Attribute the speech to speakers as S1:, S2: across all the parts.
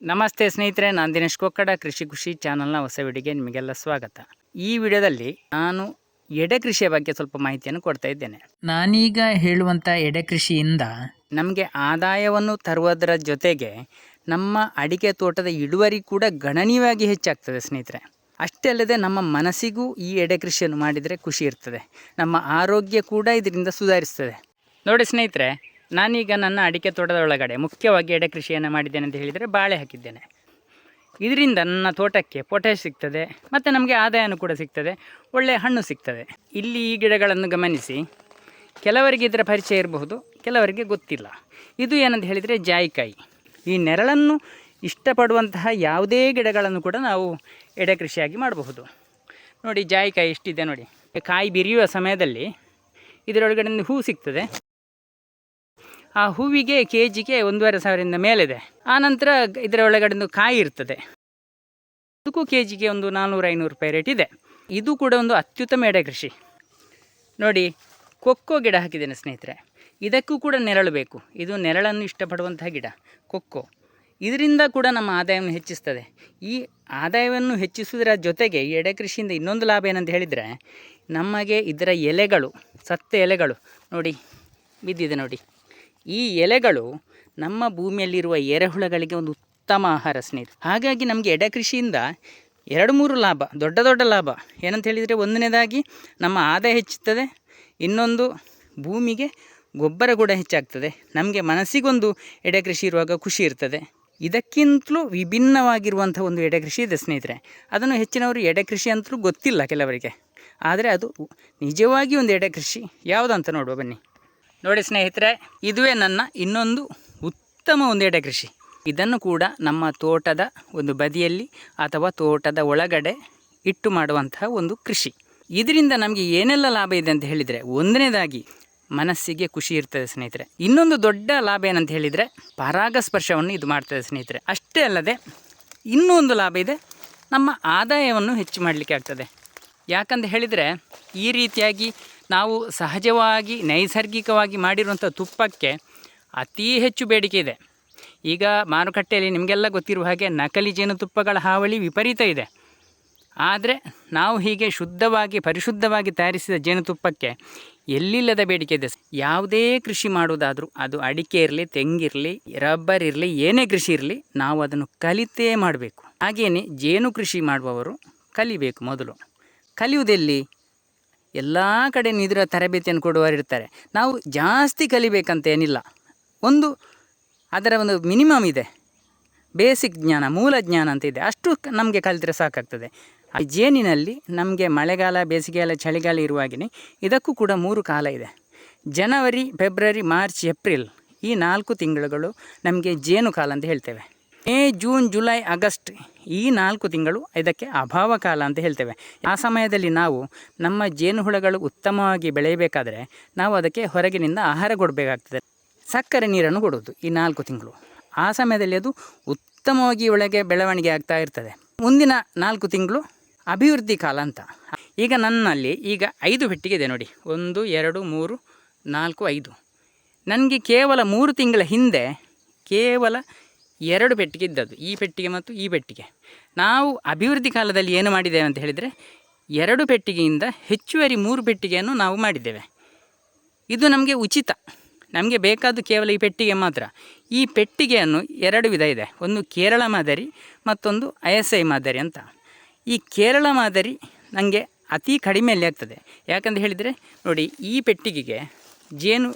S1: ನಮಸ್ತೆ ಸ್ನೇಹಿತರೆ, ನಾನು ದಿನೇಶ್ ಕೊಕ್ಕಡ, ಕೃಷಿ ಖುಷಿ ಚಾನಲ್ನ ಹೊಸ ವಿಡಿಯೋಗೆ ನಿಮಗೆಲ್ಲ ಸ್ವಾಗತ. ಈ ವಿಡಿಯೋದಲ್ಲಿ ನಾನು ಎಡೆ ಕೃಷಿಯ ಬಗ್ಗೆ ಸ್ವಲ್ಪ ಮಾಹಿತಿಯನ್ನು ಕೊಡ್ತಾ ಇದ್ದೇನೆ.
S2: ನಾನೀಗ ಹೇಳುವಂಥ ಎಡೆ ಕೃಷಿಯಿಂದ
S1: ನಮಗೆ ಆದಾಯವನ್ನು ತರುವುದರ ಜೊತೆಗೆ ನಮ್ಮ ಅಡಿಕೆ ತೋಟದ ಇಳುವರಿ ಕೂಡ ಗಣನೀಯವಾಗಿ ಹೆಚ್ಚಾಗ್ತದೆ ಸ್ನೇಹಿತರೆ. ಅಷ್ಟೇ ಅಲ್ಲದೆ ನಮ್ಮ ಮನಸ್ಸಿಗೂ ಈ ಎಡೆ ಕೃಷಿಯನ್ನು ಮಾಡಿದರೆ ಖುಷಿ ಇರ್ತದೆ. ನಮ್ಮ ಆರೋಗ್ಯ ಕೂಡ ಇದರಿಂದ ಸುಧಾರಿಸ್ತದೆ. ನೋಡಿ ಸ್ನೇಹಿತರೆ, ನಾನೀಗ ನನ್ನ ಅಡಿಕೆ ತೋಟದ ಒಳಗಡೆ ಮುಖ್ಯವಾಗಿ ಎಡೆ ಕೃಷಿಯನ್ನು ಮಾಡಿದ್ದೇನೆ ಅಂತ ಹೇಳಿದರೆ ಬಾಳೆ ಹಾಕಿದ್ದೇನೆ. ಇದರಿಂದ ನನ್ನ ತೋಟಕ್ಕೆ ಪೊಟ್ಯಾಶ್ ಸಿಗ್ತದೆ ಮತ್ತು ನಮಗೆ ಆದಾಯನೂ ಕೂಡ ಸಿಗ್ತದೆ, ಒಳ್ಳೆಯ ಹಣ್ಣು ಸಿಗ್ತದೆ. ಇಲ್ಲಿ ಈ ಗಿಡಗಳನ್ನು ಗಮನಿಸಿ, ಕೆಲವರಿಗೆ ಇದರ ಪರಿಚಯ ಇರಬಹುದು, ಕೆಲವರಿಗೆ ಗೊತ್ತಿಲ್ಲ. ಇದು ಏನಂತ ಹೇಳಿದರೆ ಜಾಯಿಕಾಯಿ. ಈ ನೆರಳನ್ನು ಇಷ್ಟಪಡುವಂತಹ ಯಾವುದೇ ಗಿಡಗಳನ್ನು ಕೂಡ ನಾವು ಎಡೆ ಕೃಷಿಯಾಗಿ ಮಾಡಬಹುದು. ನೋಡಿ, ಜಾಯಿಕಾಯಿ ಇಷ್ಟಿದೆ ನೋಡಿ. ಕಾಯಿ ಬಿರಿಯುವ ಸಮಯದಲ್ಲಿ ಇದರೊಳಗಡೆ ಹೂ ಸಿಗ್ತದೆ. ಆ ಹೂವಿಗೆ ಕೆ ಜಿಗೆ 1,500ರಿಂದ ಮೇಲಿದೆ. ಆನಂತರ ಇದರ ಒಳಗಡೆ ಕಾಯಿ ಇರ್ತದೆ, ಅದಕ್ಕೂ ಕೆ ಜಿಗೆ ಒಂದು 400-500 ರೂಪಾಯಿ ರೇಟ್ ಇದೆ. ಇದು ಕೂಡ ಒಂದು ಅತ್ಯುತ್ತಮ ಎಡೆ ಕೃಷಿ. ನೋಡಿ, ಕೊಕ್ಕೋ ಗಿಡ ಹಾಕಿದ್ದೇನೆ ಸ್ನೇಹಿತರೆ. ಇದಕ್ಕೂ ಕೂಡ ನೆರಳು ಬೇಕು. ಇದು ನೆರಳನ್ನು ಇಷ್ಟಪಡುವಂತಹ ಗಿಡ ಕೊಕ್ಕೋ. ಇದರಿಂದ ಕೂಡ ನಮ್ಮ ಆದಾಯವನ್ನು ಹೆಚ್ಚಿಸ್ತದೆ. ಈ ಆದಾಯವನ್ನು ಹೆಚ್ಚಿಸುವುದರ ಜೊತೆಗೆ ಈ ಎಡೆ ಕೃಷಿಯಿಂದ ಇನ್ನೊಂದು ಲಾಭ ಏನಂತ ಹೇಳಿದರೆ, ನಮಗೆ ಇದರ ಎಲೆಗಳು, ಸತ್ತ ಎಲೆಗಳು ನೋಡಿ ಬಿದ್ದಿದೆ ನೋಡಿ, ಈ ಎಲೆಗಳು ನಮ್ಮ ಭೂಮಿಯಲ್ಲಿರುವ ಎರೆಹುಳಗಳಿಗೆ ಒಂದು ಉತ್ತಮ ಆಹಾರ ಸ್ನೇಹಿತರೆ. ಹಾಗಾಗಿ ನಮಗೆ ಎಡೆ ಕೃಷಿಯಿಂದ 2-3 ಲಾಭ, ದೊಡ್ಡ ದೊಡ್ಡ ಲಾಭ ಏನಂತ ಹೇಳಿದರೆ, ಒಂದನೇದಾಗಿ ನಮ್ಮ ಆದಾಯ ಹೆಚ್ಚುತ್ತದೆ, ಇನ್ನೊಂದು ಭೂಮಿಗೆ ಗೊಬ್ಬರ ಕೂಡ ಹೆಚ್ಚಾಗ್ತದೆ, ನಮಗೆ ಮನಸ್ಸಿಗೊಂದು ಎಡೆ ಕೃಷಿ ಇರುವಾಗ ಖುಷಿ ಇರ್ತದೆ. ಇದಕ್ಕಿಂತಲೂ ವಿಭಿನ್ನವಾಗಿರುವಂಥ ಒಂದು ಎಡೆ ಕೃಷಿ ಇದೆ ಸ್ನೇಹಿತರೆ. ಅದನ್ನು ಹೆಚ್ಚಿನವರು ಎಡೆ ಕೃಷಿ ಅಂತಲೂ ಗೊತ್ತಿಲ್ಲ ಕೆಲವರಿಗೆ, ಆದರೆ ಅದು ನಿಜವಾಗಿ ಒಂದು ಎಡೆ ಕೃಷಿ. ಯಾವುದಂತ ನೋಡುವ ಬನ್ನಿ. ನೋಡಿ ಸ್ನೇಹಿತರೆ, ಇದುವೇ ನನ್ನ ಇನ್ನೊಂದು ಉತ್ತಮ ಒಂದು ಎಡೆ ಕೃಷಿ. ಇದನ್ನು ಕೂಡ ನಮ್ಮ ತೋಟದ ಒಂದು ಬದಿಯಲ್ಲಿ ಅಥವಾ ತೋಟದ ಒಳಗಡೆ ಇಟ್ಟು ಮಾಡುವಂತಹ ಒಂದು ಕೃಷಿ. ಇದರಿಂದ ನಮಗೆ ಏನೆಲ್ಲ ಲಾಭ ಇದೆ ಅಂತ ಹೇಳಿದರೆ, ಒಂದನೇದಾಗಿ ಮನಸ್ಸಿಗೆ ಖುಷಿ ಇರ್ತದೆ ಸ್ನೇಹಿತರೆ. ಇನ್ನೊಂದು ದೊಡ್ಡ ಲಾಭ ಏನಂತ ಹೇಳಿದರೆ, ಪರಾಗಸ್ಪರ್ಶವನ್ನು ಇದು ಮಾಡ್ತದೆ ಸ್ನೇಹಿತರೆ. ಅಷ್ಟೇ ಅಲ್ಲದೆ ಇನ್ನೂ ಒಂದು ಲಾಭ ಇದೆ, ನಮ್ಮ ಆದಾಯವನ್ನು ಹೆಚ್ಚು ಮಾಡಲಿಕ್ಕೆ ಆಗ್ತದೆ. ಯಾಕಂತ ಹೇಳಿದರೆ, ಈ ರೀತಿಯಾಗಿ ನಾವು ಸಹಜವಾಗಿ ನೈಸರ್ಗಿಕವಾಗಿ ಮಾಡಿರುವಂಥ ತುಪ್ಪಕ್ಕೆ ಅತೀ ಹೆಚ್ಚು ಬೇಡಿಕೆ ಇದೆ. ಈಗ ಮಾರುಕಟ್ಟೆಯಲ್ಲಿ ನಿಮಗೆಲ್ಲ ಗೊತ್ತಿರುವ ಹಾಗೆ ನಕಲಿ ಜೇನುತುಪ್ಪಗಳ ಹಾವಳಿ ವಿಪರೀತ ಇದೆ. ಆದರೆ ನಾವು ಹೀಗೆ ಶುದ್ಧವಾಗಿ ಪರಿಶುದ್ಧವಾಗಿ ತಯಾರಿಸಿದ ಜೇನುತುಪ್ಪಕ್ಕೆ ಎಲ್ಲಿಲ್ಲದ ಬೇಡಿಕೆ ಇದೆ. ಯಾವುದೇ ಕೃಷಿ ಮಾಡುವುದಾದರೂ, ಅದು ಅಡಿಕೆ ಇರಲಿ, ತೆಂಗಿರಲಿ, ರಬ್ಬರ್ ಇರಲಿ, ಏನೇ ಕೃಷಿ ಇರಲಿ, ನಾವು ಅದನ್ನು ಕಲಿತೇ ಮಾಡಬೇಕು. ಹಾಗೆಯೇ ಜೇನು ಕೃಷಿ ಮಾಡುವವರು ಕಲಿಬೇಕು. ಮೊದಲು ಕಲಿಯುವುದೆಲ್ಲಿ? ಎಲ್ಲ ಕಡೆ ಇದರ ತರಬೇತಿಯನ್ನು ಕೊಡುವವರು ಇರ್ತಾರೆ. ನಾವು ಜಾಸ್ತಿ ಕಲಿಬೇಕಂತ ಏನಿಲ್ಲ, ಅದರ ಒಂದು ಮಿನಿಮಮ್ ಇದೆ, ಬೇಸಿಕ್ ಜ್ಞಾನ, ಮೂಲ ಜ್ಞಾನ ಅಂತ ಇದೆ, ಅಷ್ಟು ನಮಗೆ ಕಲಿತರೆ ಸಾಕಾಗ್ತದೆ. ಆ ಜೇನಿನಲ್ಲಿ ನಮಗೆ ಮಳೆಗಾಲ, ಬೇಸಿಗೆಗಾಲ, ಚಳಿಗಾಲ ಇರುವಾಗೇ ಇದಕ್ಕೂ ಕೂಡ 3 ಕಾಲ ಇದೆ. ಜನವರಿ, ಫೆಬ್ರವರಿ, ಮಾರ್ಚ್, ಏಪ್ರಿಲ್ ಈ 4 ತಿಂಗಳುಗಳು ನಮಗೆ ಜೇನು ಕಾಲ ಅಂತ ಹೇಳ್ತೇವೆ. ಮೇ, ಜೂನ್, ಜುಲೈ, ಆಗಸ್ಟ್ ಈ 4 ತಿಂಗಳು ಇದಕ್ಕೆ ಅಭಾವ ಕಾಲ ಅಂತ ಹೇಳ್ತೇವೆ. ಆ ಸಮಯದಲ್ಲಿ ನಾವು ನಮ್ಮ ಜೇನುಹುಳಗಳು ಉತ್ತಮವಾಗಿ ಬೆಳೆಯಬೇಕಾದರೆ ನಾವು ಅದಕ್ಕೆ ಹೊರಗಿನಿಂದ ಆಹಾರ ಕೊಡಬೇಕಾಗ್ತದೆ. ಸಕ್ಕರೆ ನೀರನ್ನು ಕೊಡೋದು ಈ 4 ತಿಂಗಳು. ಆ ಸಮಯದಲ್ಲಿ ಅದು ಉತ್ತಮವಾಗಿ ಒಳಗೆ ಬೆಳವಣಿಗೆ ಆಗ್ತಾ ಇರ್ತದೆ. ಮುಂದಿನ 4 ತಿಂಗಳು ಅಭಿವೃದ್ಧಿ ಕಾಲ ಅಂತ. ಈಗ ನನ್ನಲ್ಲಿ 5 ಪೆಟ್ಟಿಗೆ ಇದೆ ನೋಡಿ, 1, 2, 3, 4, 5. ನನಗೆ ಕೇವಲ 3 ತಿಂಗಳ ಹಿಂದೆ ಕೇವಲ 2 ಪೆಟ್ಟಿಗೆ ಇದ್ದದ್ದು, ಈ ಪೆಟ್ಟಿಗೆ ಮತ್ತು ಈ ಪೆಟ್ಟಿಗೆ. ನಾವು ಅಭಿವೃದ್ಧಿ ಕಾಲದಲ್ಲಿ ಏನು ಮಾಡಿದ್ದೇವೆ ಅಂತ ಹೇಳಿದರೆ, 2 ಪೆಟ್ಟಿಗೆಯಿಂದ ಹೆಚ್ಚುವರಿ 3 ಪೆಟ್ಟಿಗೆಯನ್ನು ನಾವು ಮಾಡಿದ್ದೇವೆ. ಇದು ನಮಗೆ ಉಚಿತ, ನಮಗೆ ಬೇಕಾದ್ದು ಕೇವಲ ಈ ಪೆಟ್ಟಿಗೆ ಮಾತ್ರ. ಈ ಪೆಟ್ಟಿಗೆಯನ್ನು 2 ವಿಧ ಇದೆ, ಒಂದು ಕೇರಳ ಮಾದರಿ, ಮತ್ತೊಂದು ISI ಮಾದರಿ ಅಂತ. ಈ ಕೇರಳ ಮಾದರಿ ನನಗೆ ಅತಿ ಕಡಿಮೆಯಲ್ಲಿ ಆಗ್ತದೆ. ಯಾಕಂತ ಹೇಳಿದರೆ ನೋಡಿ, ಈ ಪೆಟ್ಟಿಗೆಗೆ ಜೇನು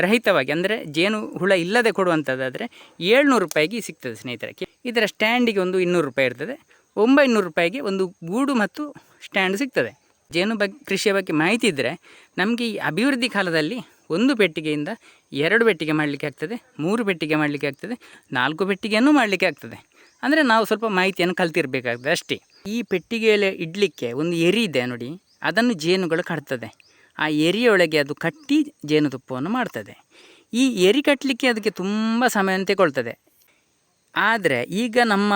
S1: ರಹಿತವಾಗಿ, ಅಂದರೆ ಜೇನು ಹುಳ ಇಲ್ಲದೆ ಕೊಡುವಂಥದ್ದಾದರೆ 700 ರೂಪಾಯಿಗೆ ಸಿಗ್ತದೆ ಸ್ನೇಹಿತರೆ. ಇದರ ಸ್ಟ್ಯಾಂಡಿಗೆ ಒಂದು 200 ರೂಪಾಯಿ ಇರ್ತದೆ. 900 ರೂಪಾಯಿಗೆ ಒಂದು ಗೂಡು ಮತ್ತು ಸ್ಟ್ಯಾಂಡ್ ಸಿಗ್ತದೆ. ಜೇನು ಕೃಷಿಯ ಬಗ್ಗೆ ಮಾಹಿತಿ ಇದ್ದರೆ ನಮಗೆ ಈ ಅಭಿವೃದ್ಧಿ ಕಾಲದಲ್ಲಿ 1 ಪೆಟ್ಟಿಗೆಯಿಂದ 2 ಪೆಟ್ಟಿಗೆ ಮಾಡಲಿಕ್ಕೆ ಆಗ್ತದೆ, 3 ಪೆಟ್ಟಿಗೆ ಮಾಡಲಿಕ್ಕೆ ಆಗ್ತದೆ, 4 ಪೆಟ್ಟಿಗೆಯನ್ನು ಮಾಡಲಿಕ್ಕೆ ಆಗ್ತದೆ. ಅಂದರೆ ನಾವು ಸ್ವಲ್ಪ ಮಾಹಿತಿಯನ್ನು ಕಲ್ತಿರಬೇಕಾಗ್ತದೆ ಅಷ್ಟೇ. ಈ ಪೆಟ್ಟಿಗೆಯಲ್ಲಿ ಇಡಲಿಕ್ಕೆ ಒಂದು ಎರಿ ಇದೆ ನೋಡಿ, ಅದನ್ನು ಜೇನುಗಳು ಕಟ್ತದೆ. ಆ ಎರಿಯೊಳಗೆ ಅದು ಕಟ್ಟಿ ಜೇನುತುಪ್ಪವನ್ನು ಮಾಡ್ತದೆ. ಈ ಎರಿ ಕಟ್ಟಲಿಕ್ಕೆ ಅದಕ್ಕೆ ತುಂಬ ಸಮಯ ತಗೊಳ್ತದೆ. ಆದರೆ ಈಗ ನಮ್ಮ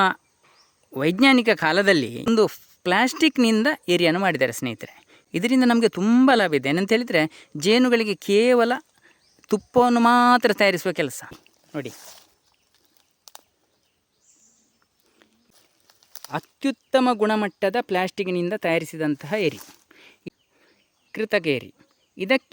S1: ವೈಜ್ಞಾನಿಕ ಕಾಲದಲ್ಲಿ ಒಂದು ಪ್ಲಾಸ್ಟಿಕ್ನಿಂದ ಎರಿಯನ್ನು ಮಾಡಿದ್ದಾರೆ ಸ್ನೇಹಿತರೆ. ಇದರಿಂದ ನಮಗೆ ತುಂಬ ಲಾಭ ಇದೆ. ಏನಂತ ಹೇಳಿದರೆ, ಜೇನುಗಳಿಗೆ ಕೇವಲ ತುಪ್ಪವನ್ನು ಮಾತ್ರ ತಯಾರಿಸುವ ಕೆಲಸ ನೋಡಿ. ಅತ್ಯುತ್ತಮ ಗುಣಮಟ್ಟದ ಪ್ಲಾಸ್ಟಿಕ್ನಿಂದ ತಯಾರಿಸಿದಂತಹ ಏರಿ, ಕೃತಕ ಏರಿ.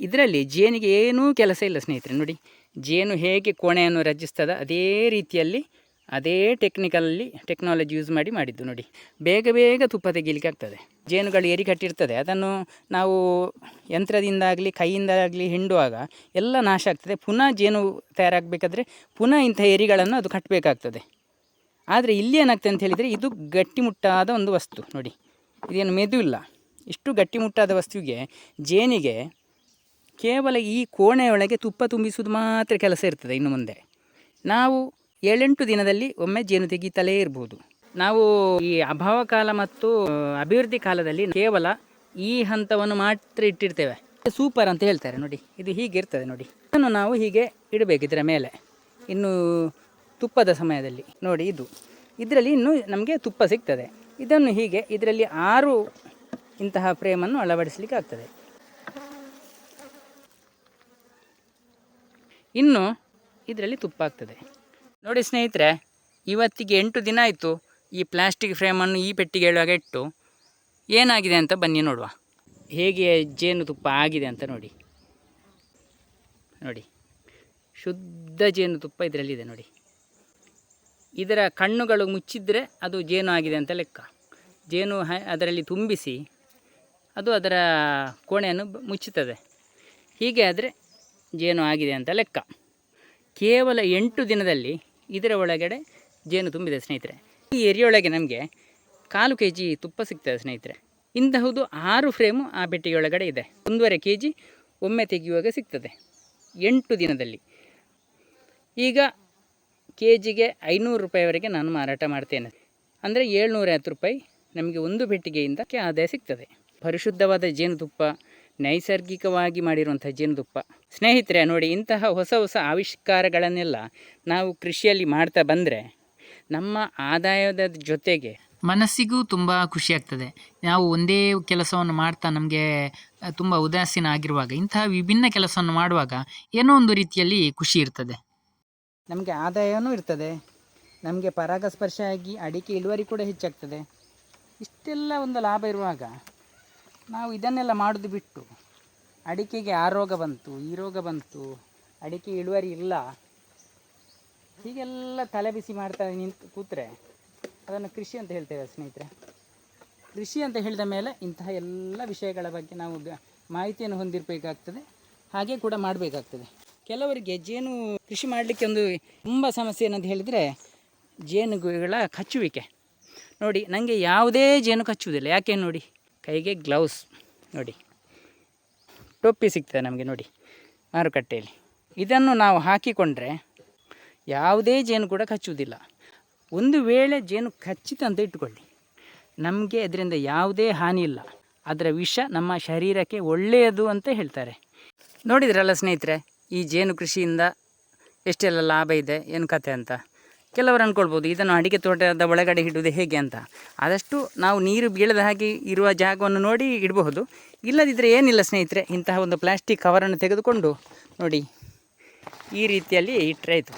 S1: ಇದರಲ್ಲಿ ಜೇನಿಗೆ ಏನೂ ಕೆಲಸ ಇಲ್ಲ ಸ್ನೇಹಿತರೆ. ನೋಡಿ, ಜೇನು ಹೇಗೆ ಕೋಣೆಯನ್ನು ರಚಿಸ್ತದ ಅದೇ ರೀತಿಯಲ್ಲಿ ಅದೇ ಟೆಕ್ನಾಲಜಿ ಯೂಸ್ ಮಾಡಿದ್ದು. ನೋಡಿ, ಬೇಗ ಬೇಗ ತುಪ್ಪ ತೆಗೀಲಿಕ್ಕೆ ಆಗ್ತದೆ. ಜೇನುಗಳು ಏರಿ ಕಟ್ಟಿರ್ತದೆ, ಅದನ್ನು ನಾವು ಯಂತ್ರದಿಂದಾಗಲಿ ಕೈಯಿಂದಾಗಲಿ ಹಿಂಡುವಾಗ ಎಲ್ಲ ನಾಶ ಆಗ್ತದೆ. ಪುನಃ ಜೇನು ತಯಾರಾಗಬೇಕಾದ್ರೆ ಪುನಃ ಇಂಥ ಏರಿಗಳನ್ನು ಅದು ಕಟ್ಟಬೇಕಾಗ್ತದೆ. ಆದರೆ ಇಲ್ಲಿ ಏನಾಗ್ತದೆ ಅಂತ ಹೇಳಿದರೆ, ಇದು ಗಟ್ಟಿಮುಟ್ಟಾದ ಒಂದು ವಸ್ತು. ನೋಡಿ, ಇದೇನು ಮೆದು ಇಲ್ಲ. ಇಷ್ಟು ಗಟ್ಟಿಮುಟ್ಟಾದ ವಸ್ತುವಿಗೆ ಜೇನಿಗೆ ಕೇವಲ ಈ ಕೋಣೆಯೊಳಗೆ ತುಪ್ಪ ತುಂಬಿಸುವುದು ಮಾತ್ರ ಕೆಲಸ ಇರ್ತದೆ. ಇನ್ನು ಮುಂದೆ ನಾವು 7-8 ದಿನದಲ್ಲಿ ಒಮ್ಮೆ ಜೇನು ತೆಗೀತಲೇ ಇರ್ಬೋದು. ನಾವು ಈ ಅಭಾವ ಕಾಲ ಮತ್ತು ಅಭಿವೃದ್ಧಿ ಕಾಲದಲ್ಲಿ ಕೇವಲ ಈ ಹಂತವನ್ನು ಮಾತ್ರ ಇಟ್ಟಿರ್ತೇವೆ. ಸೂಪರ್ ಅಂತ ಹೇಳ್ತಾರೆ. ನೋಡಿ, ಇದು ಹೀಗೆ ಇರ್ತದೆ. ನೋಡಿ, ಇದನ್ನು ನಾವು ಹೀಗೆ ಇಡಬೇಕು ಇದರ ಮೇಲೆ. ಇನ್ನು ತುಪ್ಪದ ಸಮಯದಲ್ಲಿ ನೋಡಿ, ಇದರಲ್ಲಿ ಇನ್ನೂ ನಮಗೆ ತುಪ್ಪ ಸಿಗ್ತದೆ. ಇದನ್ನು ಹೀಗೆ ಇದರಲ್ಲಿ 6 ಇಂತಹ ಫ್ರೇಮನ್ನು ಅಳವಡಿಸಲಿಕ್ಕೆ ಆಗ್ತದೆ. ಇನ್ನು ಇದರಲ್ಲಿ ತುಪ್ಪ ಆಗ್ತದೆ. ನೋಡಿ ಸ್ನೇಹಿತರೆ, ಇವತ್ತಿಗೆ 8 ದಿನ ಆಯಿತು ಈ ಪ್ಲಾಸ್ಟಿಕ್ ಫ್ರೇಮನ್ನು ಈ ಪೆಟ್ಟಿಗೆ ಒಳಗೆ ಇಟ್ಟು. ಏನಾಗಿದೆ ಅಂತ ಬನ್ನಿ ನೋಡುವ, ಹೇಗೆ ಜೇನುತುಪ್ಪ ಆಗಿದೆ ಅಂತ. ನೋಡಿ, ಶುದ್ಧ ಜೇನುತುಪ್ಪ ಇದರಲ್ಲಿದೆ. ನೋಡಿ, ಇದರ ಕಣ್ಣುಗಳು ಮುಚ್ಚಿದರೆ ಅದು ಜೇನು ಆಗಿದೆ ಅಂತ ಲೆಕ್ಕ. ಜೇನು ಅದರಲ್ಲಿ ತುಂಬಿಸಿ ಅದು ಅದರ ಕೋಣೆಯನ್ನು ಮುಚ್ಚುತ್ತದೆ. ಹೀಗೆ ಆದರೆ ಜೇನು ಆಗಿದೆ ಅಂತ ಲೆಕ್ಕ. ಕೇವಲ 8 ದಿನದಲ್ಲಿ ಇದರ ಒಳಗಡೆ ಜೇನು ತುಂಬಿದೆ ಸ್ನೇಹಿತರೆ. ಈ ಎರಿಯೊಳಗೆ ನಮಗೆ 1/4 kg ತುಪ್ಪ ಸಿಗ್ತದೆ ಸ್ನೇಹಿತರೆ. ಇಂತಹುದು 6 ಫ್ರೇಮು ಆ ಪೆಟ್ಟಿಗೆ ಒಳಗಡೆ ಇದೆ. 1.5 kg ಒಮ್ಮೆ ತೆಗೆಯುವಾಗ ಸಿಗ್ತದೆ 8 ದಿನದಲ್ಲಿ. ಈಗ KGಗೆ 500 ರೂಪಾಯಿವರೆಗೆ ನಾನು ಮಾರಾಟ ಮಾಡ್ತೇನೆ. ಅಂದರೆ 750 ರೂಪಾಯಿ ನಮಗೆ ಒಂದು ಪೆಟ್ಟಿಗೆಯಿಂದ ಆದಾಯ ಸಿಗ್ತದೆ. ಪರಿಶುದ್ಧವಾದ ಜೇನುತುಪ್ಪ, ನೈಸರ್ಗಿಕವಾಗಿ ಮಾಡಿರುವಂಥ ಜೇನುತುಪ್ಪ. ಸ್ನೇಹಿತರೆ ನೋಡಿ, ಇಂತಹ ಹೊಸ ಹೊಸ ಆವಿಷ್ಕಾರಗಳನ್ನೆಲ್ಲ ನಾವು ಕೃಷಿಯಲ್ಲಿ ಮಾಡ್ತಾ ಬಂದರೆ ನಮ್ಮ ಆದಾಯದ ಜೊತೆಗೆ
S2: ಮನಸ್ಸಿಗೂ ತುಂಬ ಖುಷಿಯಾಗ್ತದೆ. ನಾವು ಒಂದೇ ಕೆಲಸವನ್ನು ಮಾಡ್ತಾ ನಮಗೆ ತುಂಬ ಉದಾಸೀನ ಆಗಿರುವಾಗ ಇಂತಹ ವಿಭಿನ್ನ ಕೆಲಸವನ್ನು ಮಾಡುವಾಗ ಏನೋ ಒಂದು ರೀತಿಯಲ್ಲಿ ಖುಷಿ ಇರ್ತದೆ.
S1: ನಮಗೆ ಆದಾಯವೂ ಇರ್ತದೆ, ನಮಗೆ ಪರಾಗಸ್ಪರ್ಶ ಆಗಿ ಅಡಿಕೆ ಇಳುವರಿ ಕೂಡ ಹೆಚ್ಚಾಗ್ತದೆ. ಇಷ್ಟೆಲ್ಲ ಒಂದು ಲಾಭ ಇರುವಾಗ ನಾವು ಇದನ್ನೆಲ್ಲ ಮಾಡೋದು ಬಿಟ್ಟು ಅಡಿಕೆಗೆ ಆ ರೋಗ ಬಂತು, ಈ ರೋಗ ಬಂತು, ಅಡಿಕೆ ಇಳುವರಿ ಇಲ್ಲ, ಹೀಗೆಲ್ಲ ತಲೆಬಿಸಿ ಮಾಡ್ತಾ ಕೂತ್ರೆ ಅದನ್ನು ಕೃಷಿ ಅಂತ ಹೇಳ್ತೇವೆ ಸ್ನೇಹಿತರೆ. ಕೃಷಿ ಅಂತ ಹೇಳಿದ ಮೇಲೆ ಇಂತಹ ಎಲ್ಲ ವಿಷಯಗಳ ಬಗ್ಗೆ ನಾವು ಮಾಹಿತಿಯನ್ನು ಹೊಂದಿರಬೇಕಾಗ್ತದೆ, ಹಾಗೆ ಕೂಡ ಮಾಡಬೇಕಾಗ್ತದೆ. ಕೆಲವರಿಗೆ ಜೇನು ಕೃಷಿ ಮಾಡಲಿಕ್ಕೆ ಒಂದು ತುಂಬ ಸಮಸ್ಯೆ ಏನಂತ ಹೇಳಿದರೆ ಜೇನುಗಳ ಕಚ್ಚುವಿಕೆ. ನೋಡಿ, ನನಗೆ ಯಾವುದೇ ಜೇನು ಕಚ್ಚುವುದಿಲ್ಲ. ಯಾಕೆ ನೋಡಿ, ಕೈಗೆ ಗ್ಲೌಸ್, ನೋಡಿ ಟೊಪ್ಪಿ ಸಿಗ್ತದೆ ನಮಗೆ ನೋಡಿ ಮಾರುಕಟ್ಟೆಯಲ್ಲಿ. ಇದನ್ನು ನಾವು ಹಾಕಿಕೊಂಡ್ರೆ ಯಾವುದೇ ಜೇನು ಕೂಡ ಕಚ್ಚುವುದಿಲ್ಲ. ಒಂದು ವೇಳೆ ಜೇನು ಕಚ್ಚಿತು ಅಂತ ಇಟ್ಟುಕೊಳ್ಳಿ, ನಮಗೆ ಅದರಿಂದ ಯಾವುದೇ ಹಾನಿ ಇಲ್ಲ. ಅದರ ವಿಷ ನಮ್ಮ ಶರೀರಕ್ಕೆ ಒಳ್ಳೆಯದು ಅಂತ ಹೇಳ್ತಾರೆ. ನೋಡಿದ್ರಲ್ಲ ಸ್ನೇಹಿತರೆ, ಈ ಜೇನು ಕೃಷಿಯಿಂದ ಎಷ್ಟೆಲ್ಲ ಲಾಭ ಇದೆ, ಏನು ಕತೆ ಅಂತ. ಕೆಲವರು ಅಂದ್ಕೊಳ್ಬೋದು ಇದನ್ನು ಅಡಿಕೆ ತೋಟದ ಒಳಗಡೆ ಇಡುವುದು ಹೇಗೆ ಅಂತ. ಆದಷ್ಟು ನಾವು ನೀರು ಬೀಳದ ಹಾಗೆ ಇರುವ ಜಾಗವನ್ನು ನೋಡಿ ಇಡಬಹುದು. ಇಲ್ಲದಿದ್ದರೆ ಏನಿಲ್ಲ ಸ್ನೇಹಿತರೆ, ಇಂತಹ ಒಂದು ಪ್ಲಾಸ್ಟಿಕ್ ಕವರನ್ನು ತೆಗೆದುಕೊಂಡು ನೋಡಿ ಈ ರೀತಿಯಲ್ಲಿ ಇಟ್ಟರೆ ಆಯಿತು.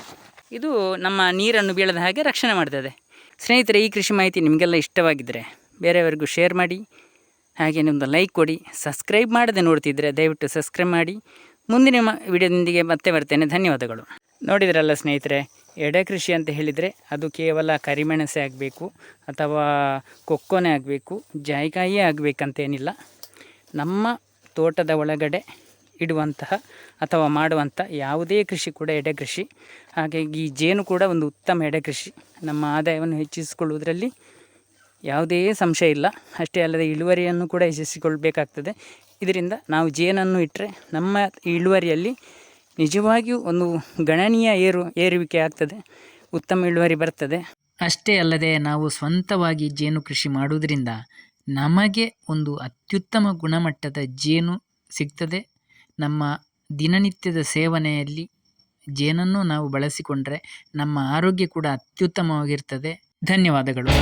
S1: ಇದು ನಮ್ಮ ನೀರನ್ನು ಬೀಳದ ಹಾಗೆ ರಕ್ಷಣೆ ಮಾಡ್ತದೆ. ಸ್ನೇಹಿತರೆ, ಈ ಕೃಷಿ ಮಾಹಿತಿ ನಿಮಗೆಲ್ಲ ಇಷ್ಟವಾಗಿದ್ದರೆ ಬೇರೆಯವರಿಗೂ ಶೇರ್ ಮಾಡಿ, ಹಾಗೆ ಒಂದು ಲೈಕ್ ಕೊಡಿ. ಸಬ್ಸ್ಕ್ರೈಬ್ ಮಾಡದೆ ನೋಡ್ತಿದ್ದರೆ ದಯವಿಟ್ಟು ಸಬ್ಸ್ಕ್ರೈಬ್ ಮಾಡಿ. ಮುಂದಿನ ವಿಡಿಯೋದೊಂದಿಗೆ ಮತ್ತೆ ಬರ್ತೇನೆ. ಧನ್ಯವಾದಗಳು. ನೋಡಿದ್ರಲ್ಲ ಸ್ನೇಹಿತರೆ, ಎಡೆ ಕೃಷಿ ಅಂತ ಹೇಳಿದರೆ ಅದು ಕೇವಲ ಕರಿಮೆಣಸೆ ಆಗಬೇಕು ಅಥವಾ ಕೊಕ್ಕೊನೆ ಆಗಬೇಕು, ಜಾಯಿಕಾಯಿಯೇ ಆಗಬೇಕಂತೇನಿಲ್ಲ. ನಮ್ಮ ತೋಟದ ಒಳಗಡೆ ಇಡುವಂತಹ ಅಥವಾ ಮಾಡುವಂಥ ಯಾವುದೇ ಕೃಷಿ ಕೂಡ ಎಡೆ ಕೃಷಿ. ಹಾಗಾಗಿ ಈ ಜೇನು ಕೂಡ ಒಂದು ಉತ್ತಮ ಎಡೆ ಕೃಷಿ. ನಮ್ಮ ಆದಾಯವನ್ನು ಹೆಚ್ಚಿಸಿಕೊಳ್ಳುವುದರಲ್ಲಿ ಯಾವುದೇ ಸಂಶಯ ಇಲ್ಲ. ಅಷ್ಟೇ ಅಲ್ಲದೆ ಇಳುವರಿಯನ್ನು ಕೂಡ ಹೆಚ್ಚಿಸಿಕೊಳ್ಬೇಕಾಗ್ತದೆ. ಇದರಿಂದ ನಾವು ಜೇನನ್ನು ಇಟ್ಟರೆ ನಮ್ಮ ಇಳುವರಿಯಲ್ಲಿ ನಿಜವಾಗಿಯೂ ಒಂದು ಗಣನೀಯ ಏರುವಿಕೆ ಆಗ್ತದೆ, ಉತ್ತಮ ಇಳುವರಿ ಬರ್ತದೆ.
S2: ಅಷ್ಟೇ ಅಲ್ಲದೆ ನಾವು ಸ್ವಂತವಾಗಿ ಜೇನು ಕೃಷಿ ಮಾಡುವುದರಿಂದ ನಮಗೆ ಒಂದು ಅತ್ಯುತ್ತಮ ಗುಣಮಟ್ಟದ ಜೇನು ಸಿಗ್ತದೆ. ನಮ್ಮ ದಿನನಿತ್ಯದ ಸೇವನೆಯಲ್ಲಿ ಜೇನನ್ನು ನಾವು ಬಳಸಿಕೊಂಡ್ರೆ ನಮ್ಮ ಆರೋಗ್ಯ ಕೂಡ ಅತ್ಯುತ್ತಮವಾಗಿರ್ತದೆ. ಧನ್ಯವಾದಗಳು.